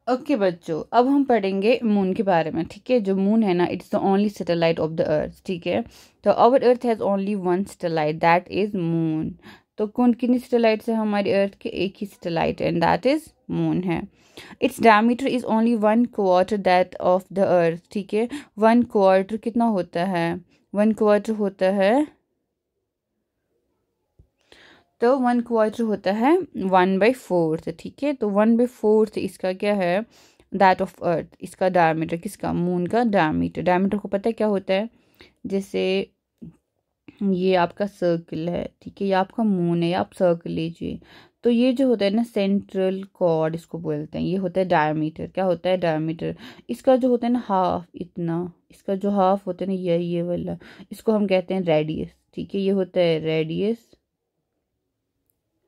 Okay बच्चों, अब हम पढ़ेंगे मून के बारे में। ठीक है, जो मून है ना, it's the only satellite of the earth. ठीक है, तो our earth has only one satellite, that is moon. तो कौन कितनी सैटेलाइट्स है हमारी अर्थ के? एक ही satellite, and that is moon है। Its diameter is only 1/4 that of the earth. ठीक है, 1/4 कितना होता है? 1/4 होता है, तो 1/4 होता है 1/4। ठीक है, तो 1/4 इसका क्या है? That of earth. इसका डायमीटर, किसका? मून का डायमीटर। डायमीटर को पता है क्या होता है? जैसे ये आपका सर्कल है, ठीक है, ये आपका मून है, आप सर्कल लीजिए, तो ये जो होता है ना सेंट्रल कॉर्ड इसको बोलते हैं, ये होता है डायमीटर। क्या होता है? डायमीटर। इसका जो होता है ना हाफ, इतना, इसका जो हाफ होता है ना ये वाला, इसको हम कहते हैं रेडियस। ठीक है, ये होता है रेडियस,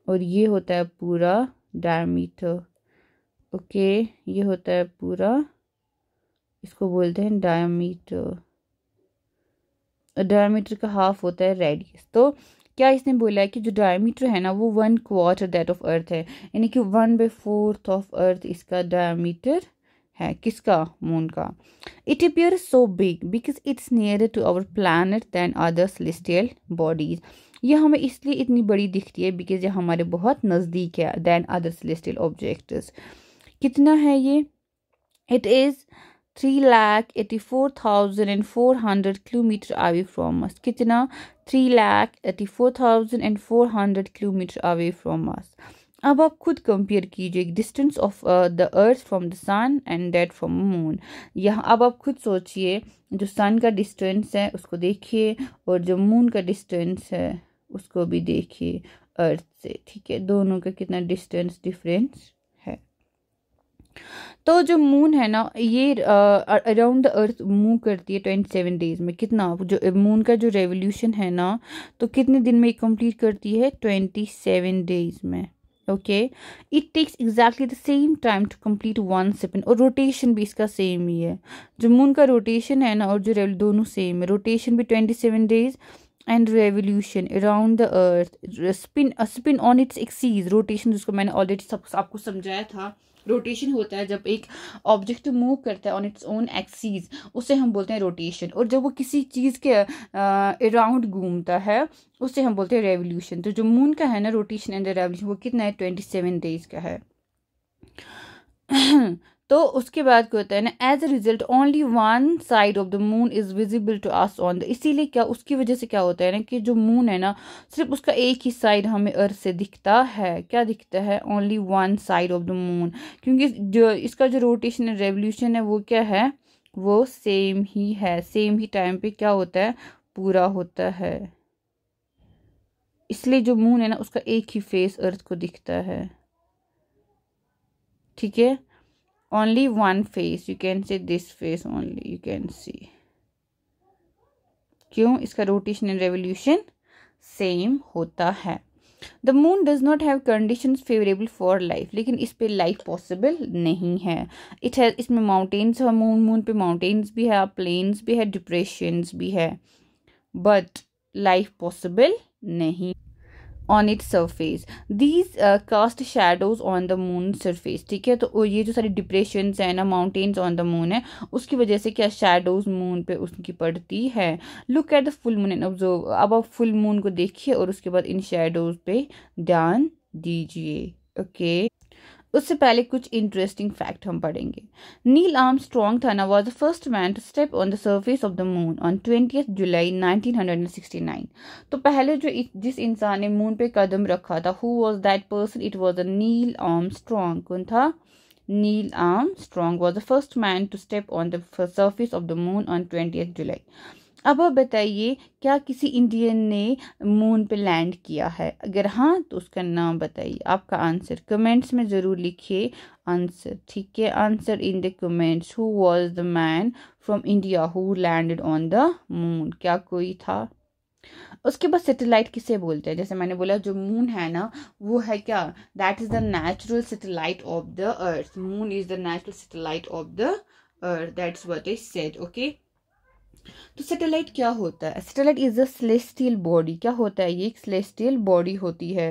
और ये होता है पूरा डायमीटर। ओके, ये होता है पूरा, इसको बोलते हैं डायमीटर। डायमीटर का हाफ होता है रेडियस। तो क्या इसने बोला है कि जो डायमीटर है ना वो 1/4 दैट ऑफ अर्थ है, यानी कि 1/4 ऑफ अर्थ इसका डायमीटर है। किसका? मून का। It appear so big because it's near to our planet than other celestial bodies. ये हमें इसलिए इतनी बड़ी दिखती है बिकॉज ये हमारे बहुत नज़दीक है दैन अदर सेलेस्टियल ऑब्जेक्ट्स। कितना है ये? It is 3,84,400 kilometre away from us. कितना? 3,84,400 किलोमीटर अवे फ्रॉम अस। अब आप खुद कंपेयर कीजिए distance of the earth from the sun and that from moon. यहाँ अब आप खुद सोचिए, जो सन का डिस्टेंस है उसको देखिए, और जो मून का डिस्टेंस है उसको भी देखिए अर्थ से। ठीक है, दोनों का कितना डिस्टेंस डिफरेंस है। तो जो मून है ना, ये अराउंड द अर्थ मूव करती है 27 डेज में। कितना? जो मून का जो रेवोल्यूशन है ना, तो कितने दिन में कंप्लीट करती है? 27 डेज में। Okay, it takes exactly the same time to complete 1 second, और रोटेशन भी इसका सेम ही है। जो मून का रोटेशन है ना और जो दोनों सेम है, रोटेशन भी 27 days and revolution around the earth, spin on its axis. Rotation जिसको मैंने ऑलरेडी सब आपको समझाया था, रोटेशन होता है जब एक ऑब्जेक्ट मूव करता है ऑन इट्स ओन एक्सीज, उसे हम बोलते हैं रोटेशन। और जब वो किसी चीज़ के अराउंड घूमता है उसे हम बोलते हैं रेवोल्यूशन। तो जो मून का है ना रोटेशन एंड रेवोल्यूशन, वो कितना है? 27 डेज का है। तो उसके बाद क्या होता है ना, as a result only one side of the moon is visible to us on the. इसीलिए क्या, उसकी वजह से क्या होता है ना कि जो मून है ना सिर्फ उसका एक ही साइड हमें अर्थ से दिखता है। क्या दिखता है? Only one side of the moon, क्योंकि जो इसका जो रोटेशन एंड रेवोल्यूशन है वो क्या है? वो सेम ही है, सेम ही टाइम पे क्या होता है? पूरा होता है। इसलिए जो मून है ना उसका एक ही फेस अर्थ को दिखता है। ठीक है, only one face, you can say this face only you can see। क्यों? इसका रोटेशन एंड रेवोल्यूशन सेम होता है। The moon does not have conditions favourable for life, लेकिन इस पे लाइफ पॉसिबल नहीं है। इट है, इसमें माउंटेन्स है, मून पे माउंटेन्स भी है, प्लेन्स भी है, डिप्रेशंस भी है, बट लाइफ पॉसिबल नहीं on its surface. These cast shadows on the moon surface. ठीक है, तो ये जो सारी डिप्रेशंस है ना, माउंटेन्स ऑन द मून है, उसकी वजह से क्या शेडोज मून पे उसकी पड़ती है। Look at the full moon and observe. अब आप फुल मून को देखिए और उसके बाद इन शेडोज पे ध्यान दीजिए। ओके, उससे पहले कुछ इंटरेस्टिंग फैक्ट हम पढ़ेंगे। नील आर्मस्ट्रॉन्ग था ना was the first man to step on the surface of the moon on 20 July 1969। तो पहले जो जिस इंसान ने मून पे कदम रखा था, who was that person? It was the Neil Armstrong. कौन था? Neil Armstrong was the first man to step on the surface of the moon on 20 July. अब आप बताइए, क्या किसी इंडियन ने मून पे लैंड किया है? अगर हाँ तो उसका नाम बताइए। आपका आंसर कमेंट्स में ज़रूर लिखिए आंसर। ठीक है, answer in the comments. Who was the man from India who landed on the moon? क्या कोई था? उसके बाद सैटेलाइट किसे बोलते हैं? जैसे मैंने बोला, जो मून है ना वो है क्या? That is the natural satellite of the earth. Moon is the natural satellite of the earth, that's what I said. Okay, तो सैटेलाइट क्या होता है? Satellite is a celestial body. क्या होता है? ये एक सेलेस्टियल बॉडी होती है।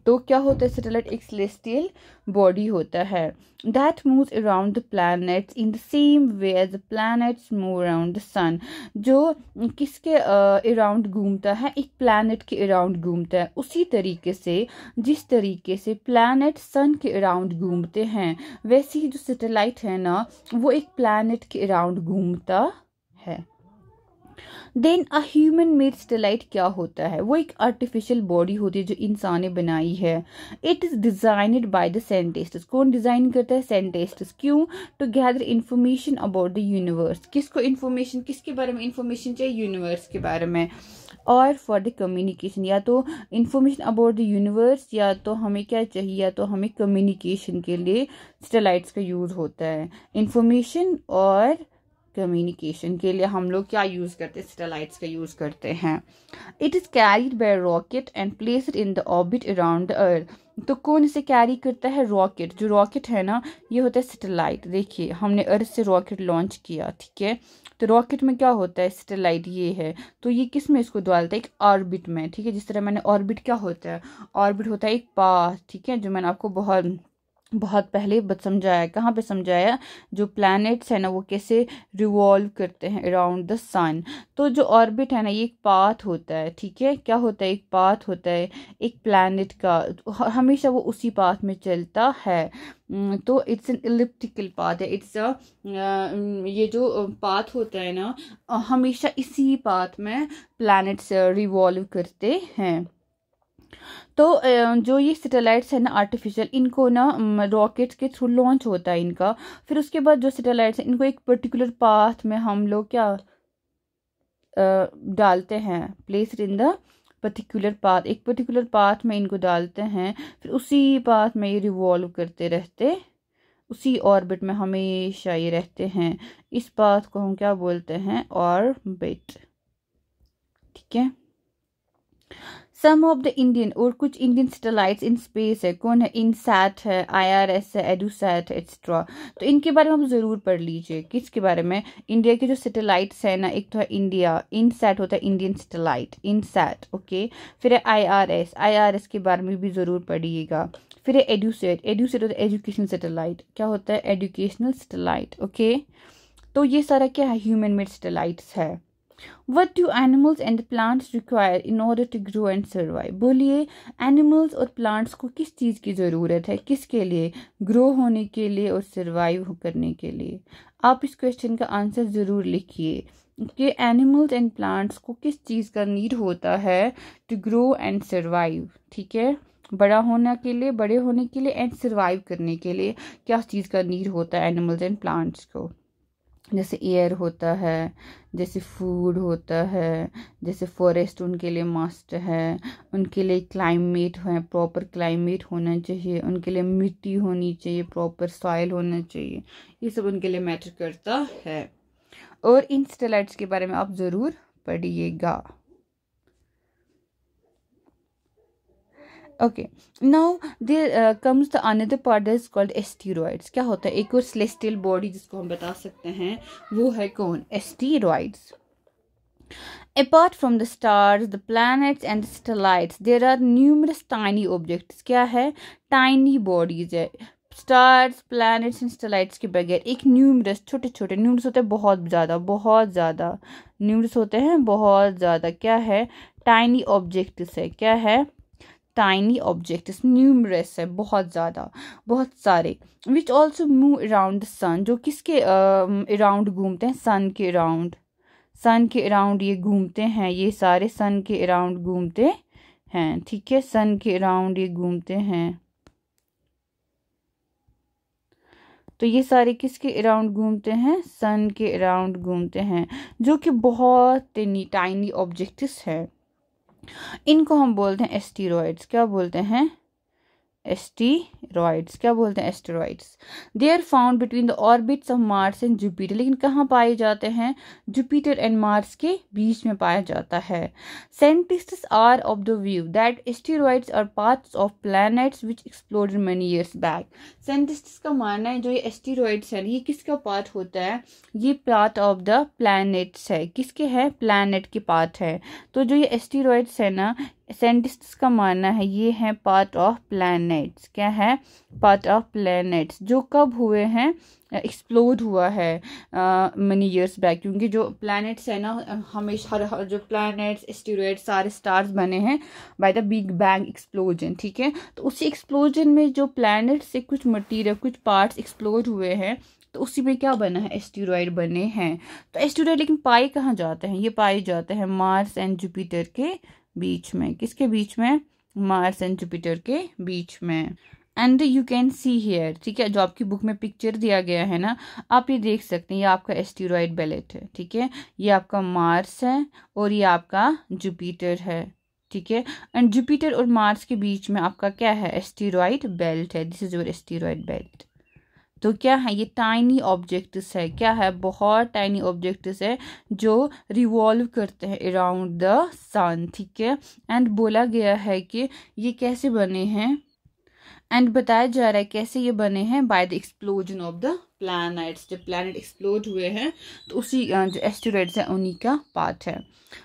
तो क्या होता है, सैटेलाइट एक सेलेस्टियल बॉडी होता है that moves around the planets in the same way as the planets move around the sun, जो किसके अराउंड घूमता है, एक प्लैनेट के अराउंड घूमता है, उसी तरीके से जिस तरीके से प्लैनेट सन के अराउंड घूमते हैं वैसे ही जो सैटेलाइट है ना वो एक प्लैनेट के अराउंड घूमता है। Then a human made satellite क्या होता है, वो एक आर्टिफिशियल बॉडी होती है जो इंसान ने बनाई है। It is designed by the scientists, कौन डिजाइन करता है, साइंटिस्ट्स। क्यों, to gather information about the universe, किसको इंफॉर्मेशन, किसके बारे में इंफॉर्मेशन चाहिए, यूनिवर्स के बारे में। और फॉर द कम्युनिकेशन, या तो इंफॉर्मेशन अबाउट द यूनिवर्स या तो हमें क्या चाहिए, या तो हमें कम्युनिकेशन के लिए सैटेलाइट्स का यूज़ होता है। इंफॉर्मेशन और कम्युनिकेशन के लिए हम लोग क्या यूज़ करते हैं, सैटेलाइट्स का यूज़ करते हैं। It is carried bye rocket and placed in the orbit around the अर्थ, तो कौन इसे कैरी करता है, रॉकेट। जो रॉकेट है ना ये होता है सैटेलाइट। देखिए हमने अर्थ से रॉकेट लॉन्च किया, ठीक है, तो रॉकेट में क्या होता है, सैटेलाइट ये है, तो ये किस में इसको डालता है, एक ऑर्बिट में, ठीक है। जिस तरह मैंने ऑर्बिट क्या होता है, ऑर्बिट होता है एक पाथ, ठीक है, जो मैंने आपको बहुत पहले समझाया, कहाँ पे समझाया, जो प्लैनेट्स है ना वो कैसे रिवॉल्व करते हैं अराउंड द सन। तो जो ऑर्बिट है ना ये एक पाथ होता है, ठीक है, क्या होता है, एक पाथ होता है एक प्लैनेट का, हमेशा वो उसी पाथ में चलता है। तो इट्स एन इलिप्टिकल पाथ है, इट्स अ ये जो पाथ होता है ना हमेशा इसी पाथ में प्लैनेट्स रिवॉल्व करते हैं। तो जो ये सैटेलाइट्स है ना आर्टिफिशियल, इनको ना रॉकेट्स के थ्रू लॉन्च होता है इनका। फिर उसके बाद जो सैटेलाइट्स हैं इनको एक पर्टिकुलर पाथ में हम लोग क्या डालते हैं, placed in the particular path, एक पर्टिकुलर पाथ में इनको डालते हैं, फिर उसी पाथ में ये रिवॉल्व करते रहते, उसी ऑर्बिट में हमेशा ये रहते हैं। इस पाथ को हम क्या बोलते हैं, ऑर्बिट, ठीक है। सम ऑफ द इंडियन, और कुछ इंडियन सैटेलाइट्स इन स्पेस है, कौन है, इनसैट है, IRS है, एडूसैट है, एक्सेट्रा। तो इनके बारे में हम जरूर पढ़ लीजिए। किसके बारे में, इंडिया के जो सैटेलाइट्स है ना, एक तो है इंडिया, इनसैट होता है इंडियन सैटेलाइट, इनसैट, ओके। फिर है IRS के बारे में भी जरूर पढ़िएगा। फिर है एडूसैट होता है एजुकेशनल सैटेलाइट, क्या होता है, एजुकेशनल सैटेलाइट, ओके। तो ये सारा क्या है, ह्यूमन मेड सैटेलाइट्स है। What do animals and plants require in order to grow and survive? बोलिए एनिमल्स और प्लांट्स को किस चीज़ की ज़रूरत है, किसके लिए, ग्रो होने के लिए और सर्वाइव करने के लिए। आप इस क्वेश्चन का आंसर ज़रूर लिखिए कि एनिमल्स एंड प्लांट्स को किस चीज़ का नीड होता है टू ग्रो एंड सर्वाइव, ठीक है, बड़े होने के लिए एंड सर्वाइव करने के लिए क्या चीज़ का नीड होता है एनिमल्स एंड प्लांट्स को। जैसे एयर होता है, जैसे फूड होता है, जैसे फॉरेस्ट उनके लिए मस्ट है, उनके लिए क्लाइमेट है, प्रॉपर क्लाइमेट होना चाहिए, उनके लिए मिट्टी होनी चाहिए, प्रॉपर सॉइल होना चाहिए, ये सब उनके लिए मैटर करता है। और इन सैटेलाइट्स के बारे में आप ज़रूर पढ़िएगा। Okay, now there comes the another part that is called asteroids. क्या होता है, एक और सेलेस्टियल बॉडी जिसको हम बता सकते हैं वो है कौन, asteroids. Apart from the stars, the planets and the satellites, there are numerous tiny objects. क्या है, tiny bodies है। स्टार्स, प्लैनेट्स एंड सैटेलाइट्स के बगैर एक न्यूमरस, छोटे छोटे, न्यूमरस होते हैं बहुत ज़्यादा, न्यूमरस होते हैं बहुत ज़्यादा, क्या है, टाइनी ऑब्जेक्ट्स है, क्या है, टाइनी ऑब्जेक्ट्स, न्यूमरस है, बहुत ज़्यादा, बहुत सारे। Which also move around the sun, जो किसके अराउंड घूमते हैं, सन के अराउंड ये घूमते हैं, ये सारे सन के अराउंड घूमते हैं, ठीक है, सन के अराउंड ये घूमते हैं। तो ये सारे किसके अराउंड घूमते हैं, सन के अराउंड घूमते हैं, जो कि बहुत टाइनी ऑब्जेक्ट्स है। इनको हम बोलते हैं एस्टेरॉइड्स। क्या बोलते हैं, एस्टेरॉइड्स, क्या बोलते हैं, asteroids. They are found between the orbits of Mars and Jupiter, लेकिन कहाँ पाए जाते हैं, जुपिटर एंड मार्स के बीच में पाया जाता है। Scientists are of the view that asteroids are parts of planets which exploded many years back. Scientists का मानना है जो ये एस्टेरॉइड्स है ये किसका पार्ट होता है, ये पार्ट ऑफ द प्लैनेट्स है, किसके है, प्लैनेट के पार्ट है। तो जो ये एस्टेरॉइड्स है ना, साइंटिस्ट्स का मानना है ये है पार्ट ऑफ प्लैनेट्स। क्या है? पार्ट ऑफ प्लैनेट्स, जो कब हुए हैं, एक्सप्लोड हुआ है मनी ईयर्स बैक, क्योंकि जो प्लैनेट्स है ना, हमेशा हर जो प्लैनेट्स, एस्टेरॉइड, सारे स्टार्स बने हैं by the big bang explosion. ठीक है, तो उसी एक्सप्लोजन में जो प्लैनेट से कुछ मटीरियल, कुछ पार्ट्स एक्सप्लोड हुए हैं, तो उसी में क्या बना है? एस्टेरॉइड बने हैं। तो एस्टेरॉइड लेकिन पाए कहाँ जाते हैं? ये पाए जाते हैं मार्स एंड जुपिटर के बीच में। किसके बीच में? मार्स एंड जुपिटर के बीच में। And you can see here, ठीक है, जो आपकी बुक में पिक्चर दिया गया है ना, आप ये देख सकते हैं, ये आपका एस्टेरॉइड बेल्ट है। ठीक है, ये आपका मार्स है और ये आपका जुपिटर है। ठीक है, एंड जुपिटर और मार्स के बीच में आपका क्या है? एस्टेरॉइड बेल्ट है। This is your asteroid belt. तो क्या है? ये टाइनी ऑब्जेक्ट्स है। क्या है? बहुत टाइनी ऑब्जेक्ट्स है जो रिवॉल्व करते हैं अराउंड द सन। ठीक है, एंड बोला गया है कि ये कैसे बने हैं, एंड बताया जा रहा है कैसे ये बने हैं, by the explosion of the planets. जब प्लैनेट एक्सप्लोड हुए हैं तो उसी जो एस्टेरॉइड्स है उन्हीं का पार्ट है।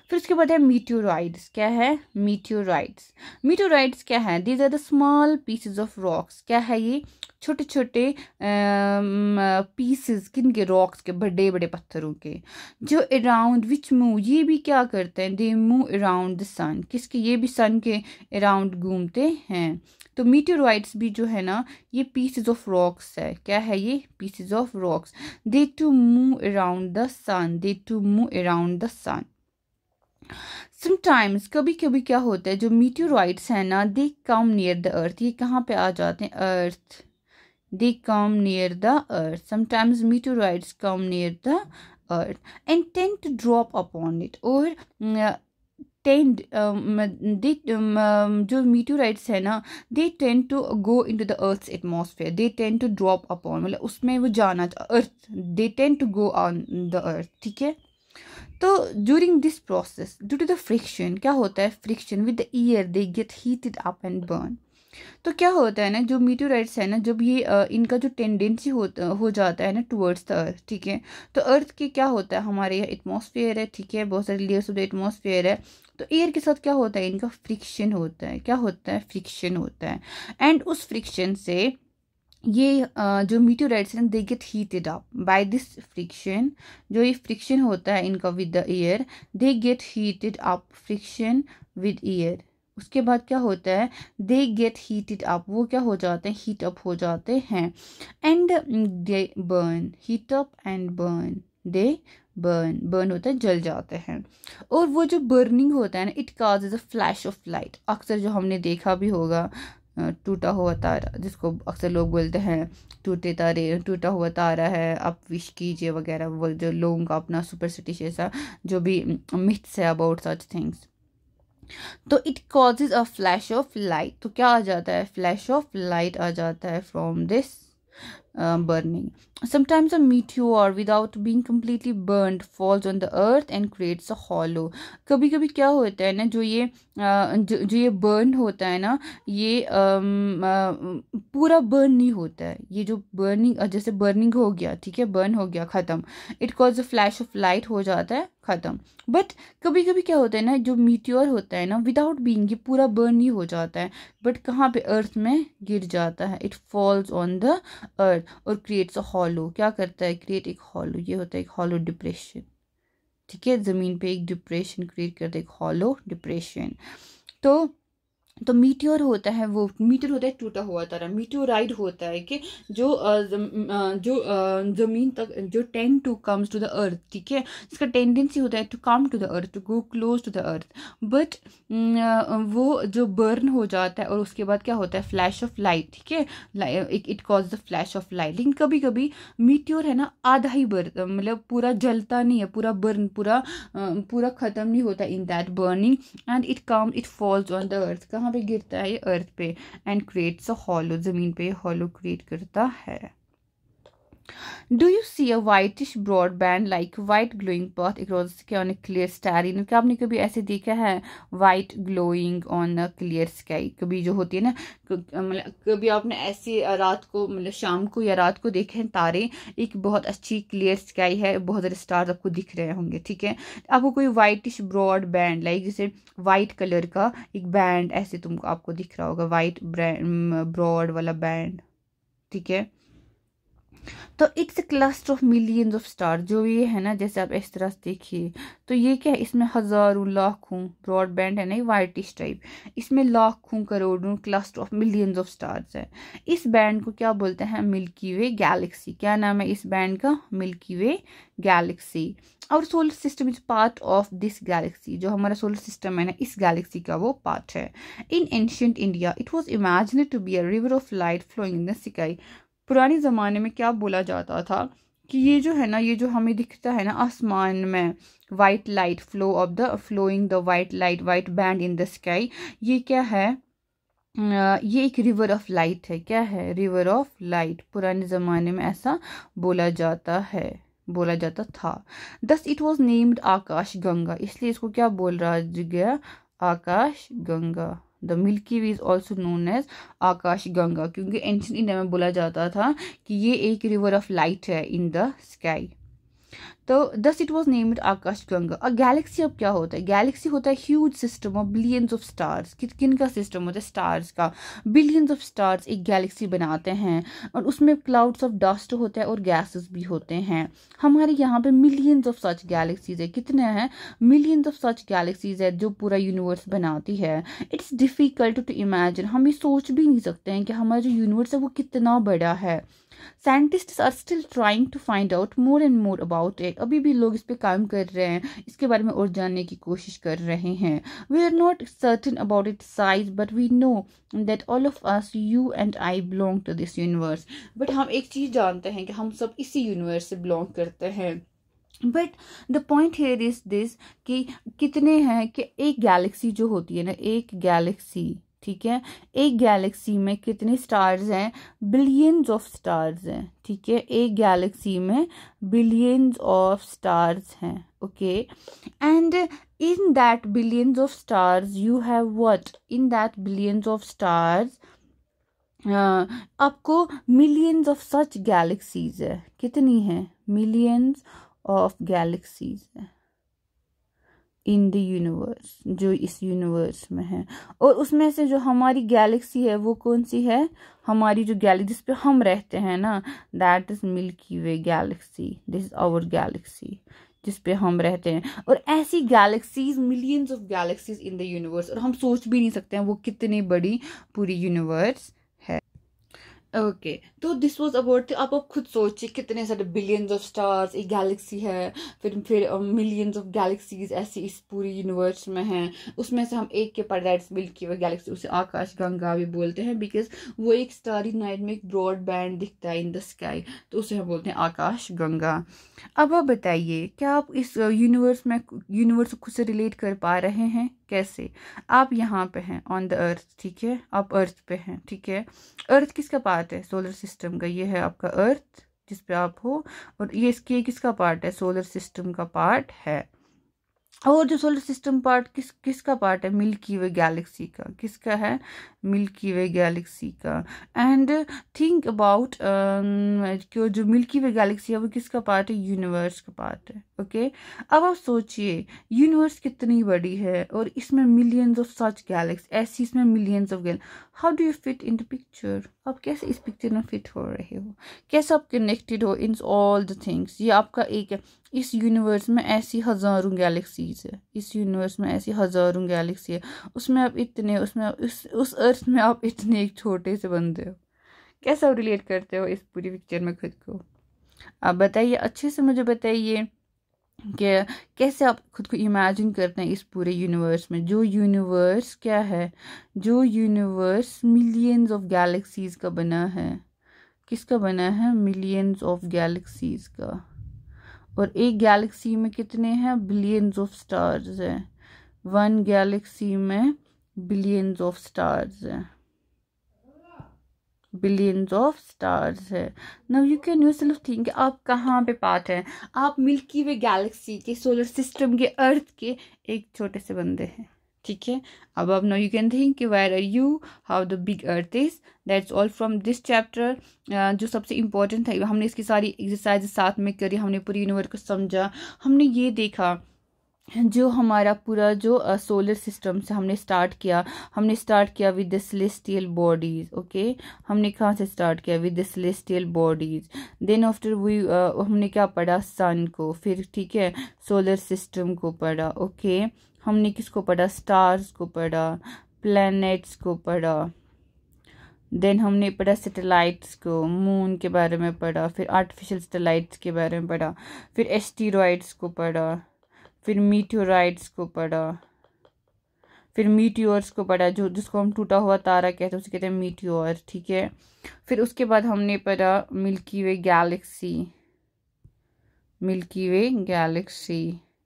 फिर उसके बाद है मीटियोराइड्स। क्या है? मीटियोराइड्स। मीटियोराइड्स क्या है? These are the small pieces of rocks. क्या है ये? छोटे छोटे पीसेस, किन के? रॉक्स के, बड़े बड़े पत्थरों के, जो अराउंड विच मूव, ये भी क्या करते हैं? दे मूव अराउंड द सन। किसके? ये भी सन के अराउंड घूमते हैं। तो मीटियोराइड्स भी जो है ना, ये पीसेस ऑफ रॉक्स है। क्या है ये? Pieces of rocks. They to move around the sun, they to move around the sun. Sometimes, कभी कभी क्या होता है, जो मीटियोराइड्स है ना, दे कम नियर द अर्थ। ये कहाँ पे आ जाते हैं? अर्थ। they come near the earth. Sometimes meteorites come near the earth and tend to drop upon it, or tend जो meteorites है ना, they tend to go into the earth's atmosphere, they tend to drop upon, मतलब उसमें वो जाना, earth, they tend to go on the earth। ठीक है, तो during this process, due to the friction, क्या होता है? Friction with the air, they get heated up and burn. तो क्या होता है ना, जो मीटियोराइट्स है ना, जब ये इनका जो टेंडेंसी हो जाता है ना टुवर्ड्स द अर्थ, ठीक है, तो अर्थ के क्या होता है, हमारे यहाँ एटमॉस्फेयर है। ठीक है, बहुत सारे लेयर्स ऑफ द एटमॉस्फेयर है, तो एयर के साथ क्या होता है? इनका फ्रिक्शन होता है। क्या होता है? फ्रिक्शन होता है। एंड उस फ्रिक्शन से ये जो मीटियोराइट्स हैं, दे get heated up by this friction. जो ये फ्रिक्शन होता है इनका with the air, they get heated up, friction with air. उसके बाद क्या होता है? दे गेट हीटेड अप, वो क्या हो जाते हैं? हीट अप हो जाते हैं। And they burn, heat up and burn, they burn, burn होता है जल जाते हैं। और वो जो बर्निंग होता है ना, it causes a flash of light. अक्सर जो हमने देखा भी होगा, टूटा हुआ तारा, जिसको अक्सर लोग बोलते हैं टूटे तारे, टूटा हुआ तारा है, आप विश कीजिए वगैरह, वो जो लोगों का अपना सुपरस्टिशियस जो भी मिथ्स है अबाउट सच थिंग्स। तो it causes a flash of light. तो क्या आ जाता है? फ्लैश ऑफ लाइट आ जाता है from this burning. Sometimes a meteor, without being completely burned, falls on the earth and creates a hollow. कभी कभी क्या होता है ना, जो ये बर्न होता है ना, ये पूरा बर्न नहीं होता है। ये जो बर्निंग, जैसे बर्निंग हो गया, ठीक है, बर्न हो गया, ख़त्म, it cause a flash of light हो जाता है, ख़त्म। बट कभी कभी क्या होता है ना, जो मीटियोर होता है ना, विदाउट बीइंग, ये पूरा बर्न नहीं हो जाता है, बट कहाँ पे? अर्थ में गिर जाता है। It falls on the earth और क्रिएट्स अ हॉलो। क्या करता है? क्रिएट एक हॉलो। ये होता है एक हॉलो डिप्रेशन। ठीक है, ज़मीन पे एक डिप्रेशन क्रिएट करता है, एक हॉलो डिप्रेशन। तो मीटियोर होता है, वो मीटियोर होता है टूटा हुआ तारा। मीटियोराइड होता है कि जो ज़मीन तक, जो tend to comes to the earth, ठीक है, इसका टेंडेंसी होता है to come to the earth, to go close to the earth, but वो जो बर्न हो जाता है और उसके बाद क्या होता है? Flash of light. ठीक है, it cause the flash of light. लेकिन कभी कभी मीटियोर है ना, आधा ही बर्न, मतलब पूरा जलता नहीं है, पूरा बर्न, पूरा ख़त्म नहीं होता in that burning, and it falls on the earth. कहाँ पे गिरता है? ये अर्थ पे, एंड क्रिएट्स अ हॉलो, जमीन पे हॉलो क्रिएट करता है। Do you see a whitish broad band like white glowing path across the sky on a clear starry? क्या आपने कभी ऐसे देखा है white glowing on a clear sky? कभी जो होती है ना, मतलब कभी आपने ऐसी रात को, मतलब शाम को या रात को देखे हैं तारे, एक बहुत अच्छी क्लियर स्काई है, बहुत सारे स्टार्स आपको दिख रहे होंगे, ठीक है, आपको कोई वाइटिश ब्रॉड बैंड लाइक जैसे वाइट कलर का एक बैंड ऐसे तुमको आपको दिख रहा होगा, वाइट ब्रॉड वाला बैंड, ठीक है, तो it's cluster of millions of star. जो ये है ना, जैसे आप इस तरह से देखिए, तो ये क्या है, इसमें हजारों लाखों ब्रॉड बैंड है ना, वाइटिश टाइप, इसमें लाखों करोड़ों cluster of millions of stars है। इस बैंड को क्या बोलते हैं? Milky Way Galaxy. क्या नाम है इस बैंड का? Milky Way Galaxy. और solar system is part of this Galaxy. जो हमारा सोलर सिस्टम है ना, इस गैलेक्सी का वो पार्ट है। In ancient India it was imagined to be a river of light flowing in the sky. पुराने ज़माने में क्या बोला जाता था कि ये जो है ना, ये जो हमें दिखता है ना आसमान में, white light flow of the flowing the white light, white band in the sky, ये क्या है? ये एक रिवर ऑफ लाइट है। क्या है? River of light. पुराने ज़माने में ऐसा बोला जाता है, बोला जाता था। Thus it was named Akash Ganga. इसलिए इसको क्या बोल रहा गया? Akash Ganga. The milky way is also known as Akash Ganga, क्योंकि एंशिएंट इंडिया में बोला जाता था कि ये एक रिवर ऑफ लाइट है इन द स्काई। तो दस it was named Akash Ganga. और गैलेक्सी अब क्या होता है? गैलेक्सी होता है huge system of billions of stars. किन का सिस्टम होता है? स्टार्स का। बिलियंस ऑफ स्टार्स एक गैलेक्सी बनाते हैं, और उसमें क्लाउड्स ऑफ डस्ट होता है और गैसेस भी होते हैं। हमारे यहाँ पे मिलियंस ऑफ सच गैलेक्सीज है। कितने हैं? मिलियंस ऑफ सच गैलेक्सीज है जो पूरा यूनिवर्स बनाती है। It's difficult to imagine. हम ये सोच भी नहीं सकते हैं कि हमारा जो यूनिवर्स है वो कितना बड़ा है। Scientists are still trying to find out more and more about it. अभी भी लोग इस पे काम कर रहे हैं, इसके बारे में और जानने की कोशिश कर रहे हैं। We are not certain about it size, but we know that all of us, you and I, belong to this universe. But हम एक चीज जानते हैं कि हम सब इसी यूनिवर्स से बिलोंग करते हैं। But the point here is this कि कितने हैं, कि एक गैलेक्सी जो होती है ना, एक गैलेक्सी, ठीक है, एक गैलेक्सी में कितने स्टार्स हैं? बिलियंस ऑफ स्टार्स हैं, ठीक है, एक गैलेक्सी में बिलियंस ऑफ स्टार्स हैं, okay. And in that billions of stars you have what? In that billions of stars आपको मिलियंस ऑफ सच गैलेक्सीज है। कितनी है? मिलियंस ऑफ गैलेक्सीज है इन द यूनिवर्स, जो इस यूनिवर्स में है। और उसमें से जो हमारी गैलेक्सी है वो कौन सी है? हमारी जो गैलेक्सी जिस पे हम रहते हैं ना, that is Milky Way galaxy. This is our galaxy जिस पे हम रहते हैं। और ऐसी galaxies, millions of galaxies in the universe, और हम सोच भी नहीं सकते हैं वो कितनी बड़ी पूरी यूनिवर्स है। ओके, तो दिस वाज अबाउट, आप खुद सोचिए कितने सारे बिलियंस ऑफ स्टार्स एक गैलेक्सी है, फिर मिलियंस ऑफ गैलेक्सीज ऐसी इस पूरी यूनिवर्स में हैं। उसमें से हम एक के पास दैट्स मिल्की वे गैलेक्सी, उसे आकाश गंगा भी बोलते हैं, बिकॉज वो एक स्टारी नाइट में एक ब्रॉड बैंड दिखता है इन द स्काई, तो उसे हम बोलते हैं आकाश गंगा। अब आप बताइए, क्या आप इस यूनिवर्स को खुद से रिलेट कर पा रहे हैं? कैसे? आप यहाँ पे हैं ऑन द अर्थ, ठीक है, आप अर्थ पे हैं, ठीक है। अर्थ किसका पार्ट है? सोलर सिस्टम का। ये है आपका अर्थ जिस पे आप हो, और ये इसके किसका पार्ट है? सोलर सिस्टम का पार्ट है। और जो सोलर सिस्टम पार्ट किसका पार्ट है? मिल्की वे गैलेक्सी का। किसका है? मिल्की वे गैलेक्सी का। एंड थिंक अबाउट क्यों जो मिल्की वे गैलेक्सी है वो किसका पार्ट है? यूनिवर्स का पार्ट है, ओके। अब आप सोचिए यूनिवर्स कितनी बड़ी है, और इसमें मिलियंस ऑफ सच गैलेक्सी, ऐसी इसमें millions of Galaxy. How do you fit in the picture? आप कैसे इस पिक्चर में फिट हो रहे हो? कैसे आप कनेक्टेड हो इन ऑल द थिंग्स? ये आपका एक है। इस यूनिवर्स में ऐसी हजारों गैलेक्सीज है, इस यूनिवर्स में ऐसी हजारों गैलेक्सी है, उसमें आप इतने, उसमें आप उस अर्थ में आप इतने एक छोटे से बंदे हो। कैसे आप रिलेट करते हो इस पूरी पिक्चर में खुद को? आप बताइए, अच्छे से मुझे बताइए कि कैसे आप खुद को इमेजिन करते हैं इस पूरे यूनिवर्स में। जो यूनिवर्स क्या है? जो यूनिवर्स मिलियंस ऑफ गैलेक्सीज का बना है। किसका बना है? मिलियंस ऑफ गैलेक्सीज का। और एक गैलेक्सी में कितने हैं? बिलियंस ऑफ स्टार्स हैं। वन गैलेक्सी में बिलियंस ऑफ स्टार्स हैं, बिलियंस ऑफ स्टार्स है। Now you can yourself think आप कहाँ पे पार्ट हैं। आप मिल्की वे गैलेक्सी के, सोलर सिस्टम के, अर्थ के एक छोटे से बंदे हैं, ठीक है। अब now you can think where are you, how the big earth is. That's all from this chapter. जो सबसे इम्पोर्टेंट था, हमने इसकी सारी एक्सरसाइज साथ में करी, हमने पूरी यूनिवर्स को समझा, हमने ये देखा जो हमारा पूरा जो सोलर सिस्टम से हमने स्टार्ट किया with the celestial bodies. Okay, हमने कहाँ से स्टार्ट किया? With the celestial bodies. Then after we हमने क्या पढ़ा? सन को, फिर ठीक है सोलर सिस्टम को पढ़ा। ओके, हमने किसको पढ़ा? स्टार्स को पढ़ा, प्लैनेट्स को पढ़ा। देन हमने पढ़ा सैटेलाइट्स को, मून के बारे में पढ़ा, फिर आर्टिफिशियल सैटेलाइट्स के बारे में पढ़ा, फिर एस्टेरॉइड्स को पढ़ा, फिर मीटियोराइट्स को पढ़ा, फिर मीटियोर्स को पढ़ा, जो जिसको हम टूटा हुआ तारा कहते हैं उसे कहते हैं मीटियोर, ठीक है। फिर उसके बाद हमने पढ़ा मिल्की वे गैलेक्सी।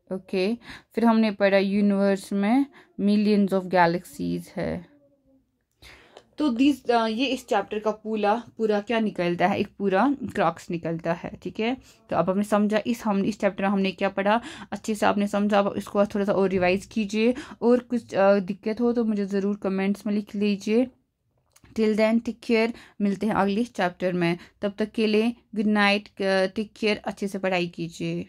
ओके, फिर हमने पढ़ा यूनिवर्स में मिलियंस ऑफ गैलेक्सीज है। तो ये इस चैप्टर का पूरा क्या निकलता है? एक पूरा क्रॉक्स निकलता है, ठीक है। तो अब हमने समझा इस चैप्टर में हमने क्या पढ़ा, अच्छे से आपने समझा। अब इसको थोड़ा सा और रिवाइज कीजिए, और कुछ दिक्कत हो तो मुझे ज़रूर कमेंट्स में लिख लीजिए। टिल देन टेक केयर, मिलते हैं अगले चैप्टर में। तब तक के लिए गुड नाइट, टेक केयर, अच्छे से पढ़ाई कीजिए।